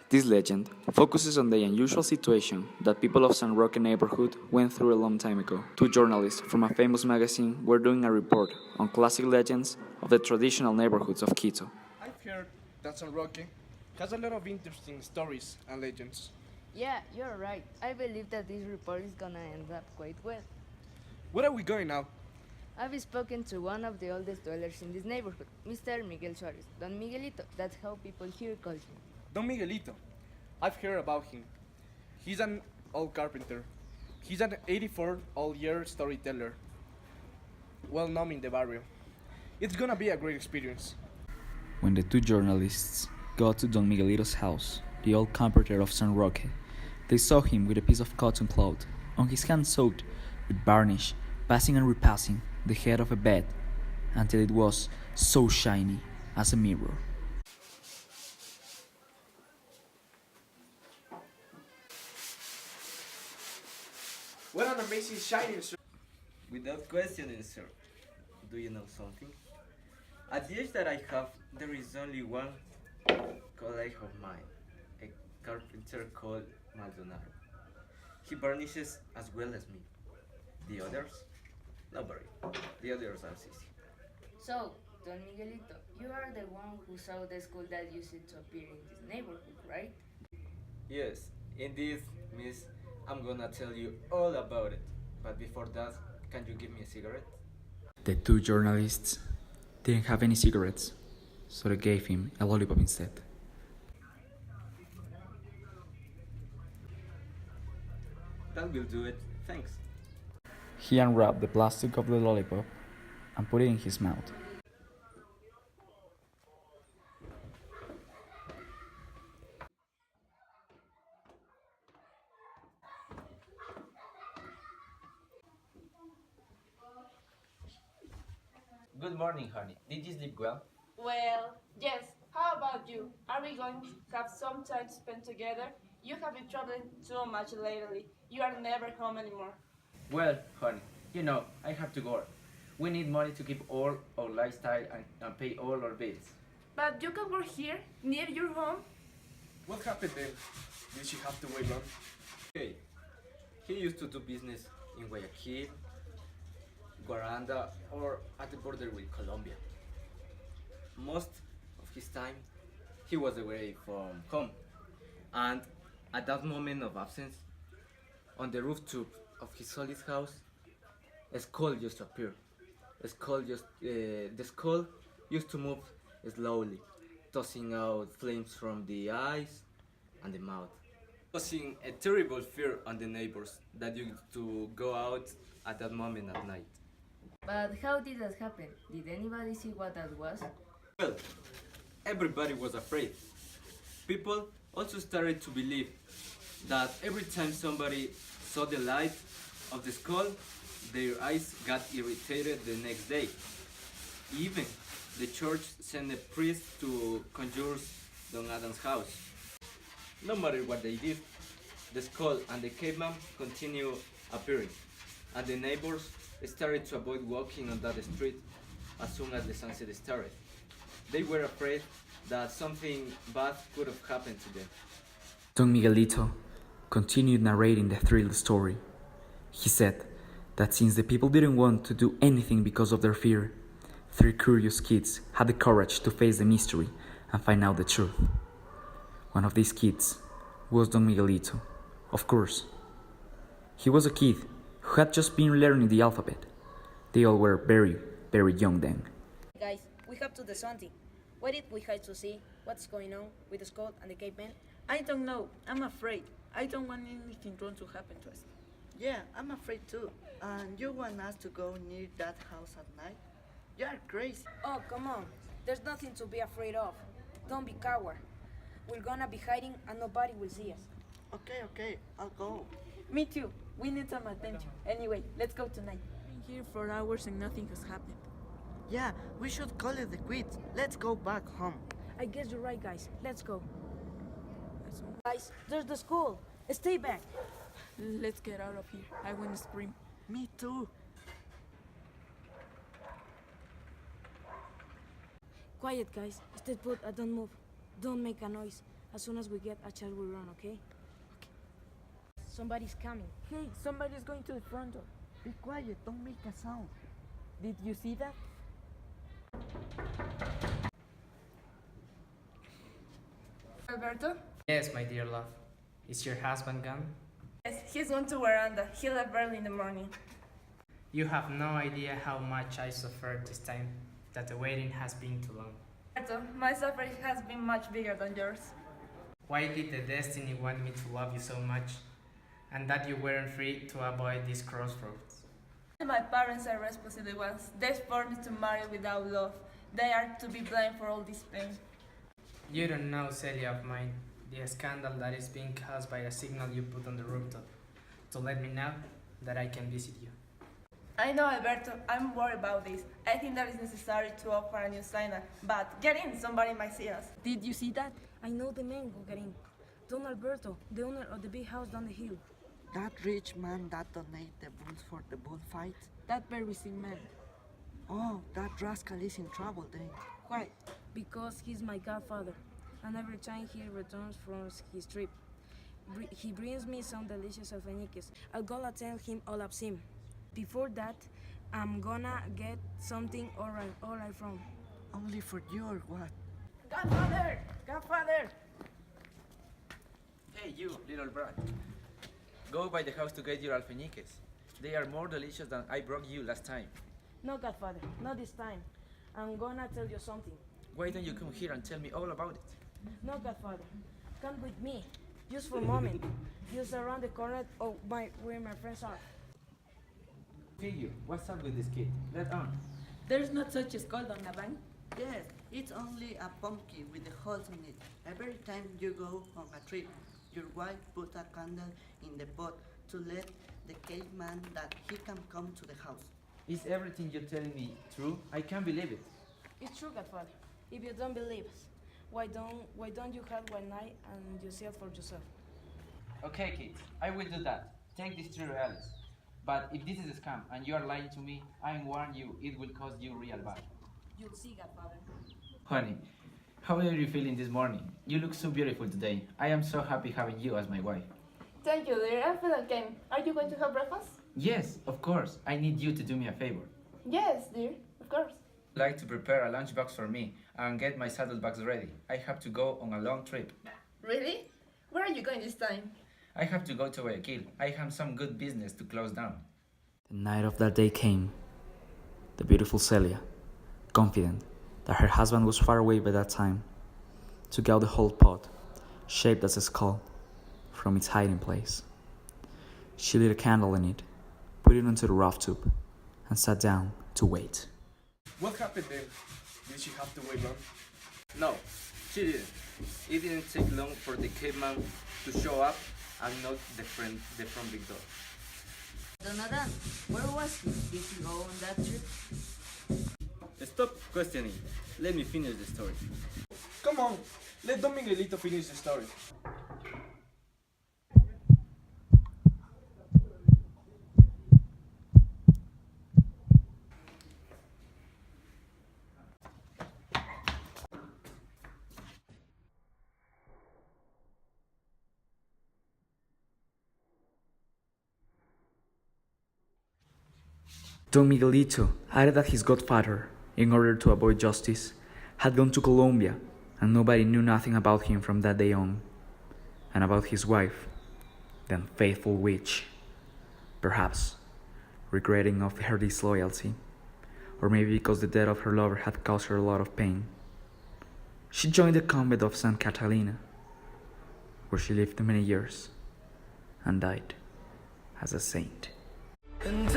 This legend focuses on the unusual situation that people of San Roque neighborhood went through a long time ago. Two journalists from a famous magazine were doing a report on classic legends of the traditional neighborhoods of Quito. I've heard that San Roque has a lot of interesting stories and legends. Yeah, you're right. I believe that this report is gonna end up quite well. Where are we going now? I've spoken to one of the oldest dwellers in this neighborhood, Mr. Miguel Suarez, Don Miguelito. That's how people here call him. Don Miguelito. I've heard about him. He's an old carpenter. He's an 84-year storyteller, well known in the barrio. It's gonna be a great experience. When the two journalists got to Don Miguelito's house, the old carpenter of San Roque, they saw him with a piece of cotton cloth on his hand soaked with varnish, passing and repassing the head of a bed until it was so shiny as a mirror. What an amazing shining, sir! Without questioning, sir, do you know something? At the age that I have, there is only one colleague of mine, a carpenter called Maldonado. He varnishes as well as me. The others? Nobody. The others are sissy. So, Don Miguelito, you are the one who saw the school that used to appear in this neighborhood, right? Yes, indeed, miss. I'm gonna tell you all about it. But before that, can you give me a cigarette? The two journalists didn't have any cigarettes, so they gave him a lollipop instead. That will do it. Thanks. He unwrapped the plastic of the lollipop and put it in his mouth. Good morning, honey. Did you sleep well? Well, yes. How about you? Are we going to have some time to spend together? You have been traveling so much lately. You are never home anymore. Well, honey, you know, I have to go. We need money to keep all our lifestyle and pay all our bills. But you can work here, near your home. What happened then? Did she have to wait long? Okay. He used to do business in Guayaquil, Guaranda, or at the border with Colombia. Most of his time, he was away from home. And at that moment of absence, on the rooftop of his solid house, a skull just appeared. The skull used to move slowly, tossing out flames from the eyes and the mouth, causing a terrible fear on the neighbors that used to go out at that moment at night. But how did that happen? Did anybody see what that was? Well, everybody was afraid. People also started to believe that every time somebody saw the light of the skull, their eyes got irritated the next day. Even the church sent a priest to conjure Don Adam's house. No matter what they did, the skull and the caveman continued appearing, and the neighbors started to avoid walking on that street as soon as the sunset started. They were afraid that something bad could have happened to them. Don Miguelito continued narrating the thrilled story. He said that since the people didn't want to do anything because of their fear, three curious kids had the courage to face the mystery and find out the truth. One of these kids was Don Miguelito, of course. He was a kid who had just been learning the alphabet. They all were very, very young then. Guys, we have to do something. What did we have to see? What's going on with the skull and the caveman? I don't know. I'm afraid. I don't want anything wrong to happen to us. Yeah, I'm afraid too. And you want us to go near that house at night? You're crazy. Oh, come on. There's nothing to be afraid of. Don't be coward. We're gonna be hiding and nobody will see us. Okay, I'll go. Me too. We need some attention. Anyway, let's go tonight. Been here for hours and nothing has happened. Yeah, we should call it the quits. Let's go back home. I guess you're right, guys. Let's go. Guys, there's the school. Stay back. Let's get out of here. I want to scream. Me too. Quiet, guys. Stay put. Don't move. Don't make a noise. As soon as we get a chance, we run, okay? Somebody's coming. Hey, somebody's going to the front door. Be quiet, don't make a sound. Did you see that? Alberto? Yes, my dear love. Is your husband gone? Yes, he's gone to veranda. He left early in the morning. You have no idea how much I suffered this time, that the waiting has been too long. Alberto, my suffering has been much bigger than yours. Why did the destiny want me to love you so much, and that you weren't free to avoid these crossroads? My parents are responsible ones. They forced me to marry without love. They are to be blamed for all this pain. You don't know, Celia of mine, the scandal that is being caused by a signal you put on the rooftop to let me know that I can visit you. I know, Alberto. I'm worried about this. I think that it's necessary to offer a new signal. But get in, somebody might see us. Did you see that? I know the man who got in. Don Alberto, the owner of the big house down the hill. That rich man that donated the bulls for the bullfight? That very same man. Oh, that rascal is in trouble then. Why? Because he's my godfather. And every time he returns from his trip, he brings me some delicious alfeñiques. I'm gonna tell him all of him. Before that, I'm gonna get something all right from. Only for you or what? Godfather! Godfather! Hey, you, little brat. Go by the house to get your alfeñiques. They are more delicious than I brought you last time. No, godfather, not this time. I'm gonna tell you something. Why don't you come here and tell me all about it? No, godfather, come with me, just for a moment. Just around the corner of where my friends are. Figure, what's up with this kid? Let on. There's not such a skull on a bank. Yes, it's only a pumpkin with the holes in it. Every time you go on a trip, your wife put a candle in the pot to let the caveman that he can come to the house. Is everything you're telling me true? I can't believe it. It's true, godfather. If you don't believe us, why don't you have one night and you see it for yourself? Okay, kids, I will do that. Take this to Alice. But if this is a scam and you are lying to me, I warn you, it will cost you real bad. You'll see, godfather. Honey, how are you feeling this morning? You look so beautiful today. I am so happy having you as my wife. Thank you, dear. I feel okay. Are you going to have breakfast? Yes, of course. I need you to do me a favor. Yes, dear. Of course. I'd like to prepare a lunchbox for me and get my saddlebags ready. I have to go on a long trip. Really? Where are you going this time? I have to go to Guayaquil. I have some good business to close down. The night of that day came. The beautiful Celia, confident that her husband was far away by that time, took out the whole pot, shaped as a skull, from its hiding place. She lit a candle in it, put it onto the rooftop, and sat down to wait. What happened then? Did she have to wait long? No, she didn't. It didn't take long for the caveman to show up and knock the front big door. Donadan, where was he? Did he go on that trip? Stop questioning. Let me finish the story. Come on, let Don Miguelito finish the story. Don Miguelito added that his godfather, in order to avoid justice, had gone to Colombia, and nobody knew nothing about him from that day on, and about his wife, the unfaithful witch, perhaps regretting of her disloyalty, or maybe because the death of her lover had caused her a lot of pain. She joined the convent of St. Catalina, where she lived many years, and died as a saint. And